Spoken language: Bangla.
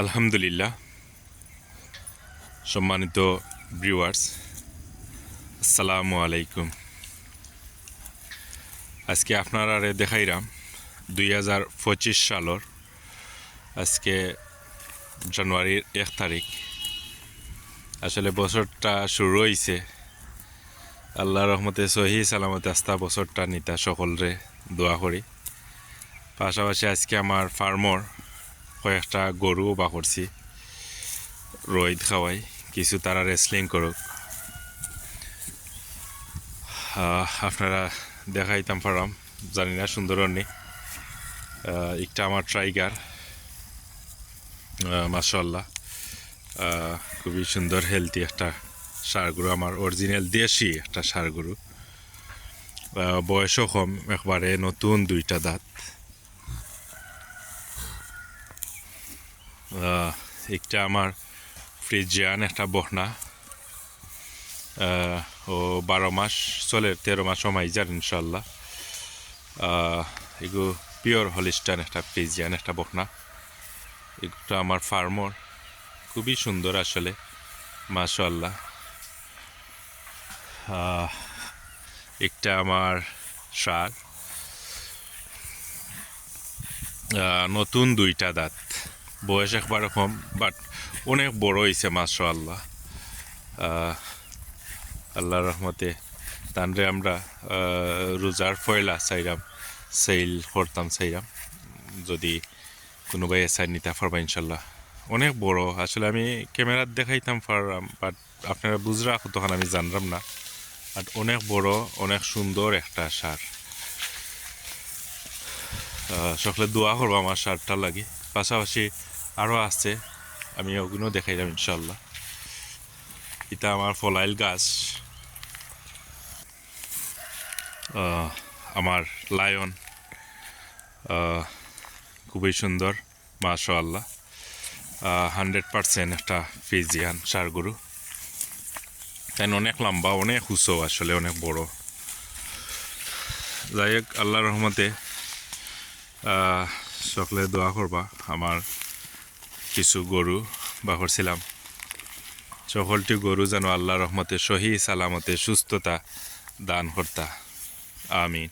আলহামদুলিল্লাহ। সম্মানিত ভিউয়ার্স, আসসালামু আলাইকুম। আজকে আপনারা দেখাইলাম 2025 সালের আজকে জানুয়ারির 1 তারিখ। আসলে বছরটা শুরু হয়েছে। আল্লাহ রহমতে সহি সালামতে আস্তা বছরটা নিতা সকলরে দোয়া করি। পাশাপাশি আজকে আমার ফার্মর কয়েকটা গরু বা করছি, রোদ খাওয়াই কিছু তারা রেসলিং করুক। আপনারা দেখাইতাম পারাম, জানি না সুন্দর নেই। একটা আমার ট্রাইগার, মাশাআল্লাহ খুবই সুন্দর হেলদি একটা ষাঁড় গরু, আমার অরিজিনাল দেশি একটা ষাঁড় গরু। বয়সও কম, একবারে নতুন দুইটা দাঁত। একটা আমার ফ্রিজিয়ান একটা বহনা, ও 12 মাস চলে, 13 মাস সময় যার ইনশাল্লাহ। এগুলো পিওর হলিস্টান একটা ফ্রিজিয়ান একটা বহনা। এগুলো আমার ফার্মর, খুবই সুন্দর আসলে মাশাআল্লাহ। একটা আমার ষাঁড়, নতুন দুইটা দাঁত, বয়স একবার কম বাট অনেক বড় হয়েছে মাশাআল্লাহ। আল্লাহর রহমতে তানরে আমরা রোজার পয়লা চাইরাম সেল করতাম, চাইরাম যদি কোনো ভাই এসাই নিতে পারবা ইনশাল্লাহ। অনেক বড় আসলে, আমি ক্যামেরার দেখাইতাম পারলাম বাট আপনারা বুঝরা তখন আমি জানলাম না। বাট অনেক বড়, অনেক সুন্দর একটা ষাঁড়। সকলে দোয়া করবো আমার ষাঁড়টার লাগে। পাশাপাশি আরও আছে, আমি ওগুলো দেখাইলাম ইনশাল্লাহ। এটা আমার ফলাইল গাছ, আমার লায়ন, খুবই সুন্দর মাশাআল্লাহ। 100% একটা ফ্রিজিয়ান ষাঁড় গরু, তাই অনেক লম্বা, অনেক উঁচু, আসলে অনেক বড়। যাই হোক, আল্লাহর রহমতে সকলে দোয়া করবা। আমার কিছু গরু বা করছিলাম, সকলটি গরু যেন আল্লাহর রহমতে সহি সালামতে সুস্থতা দান করতা, আমিন।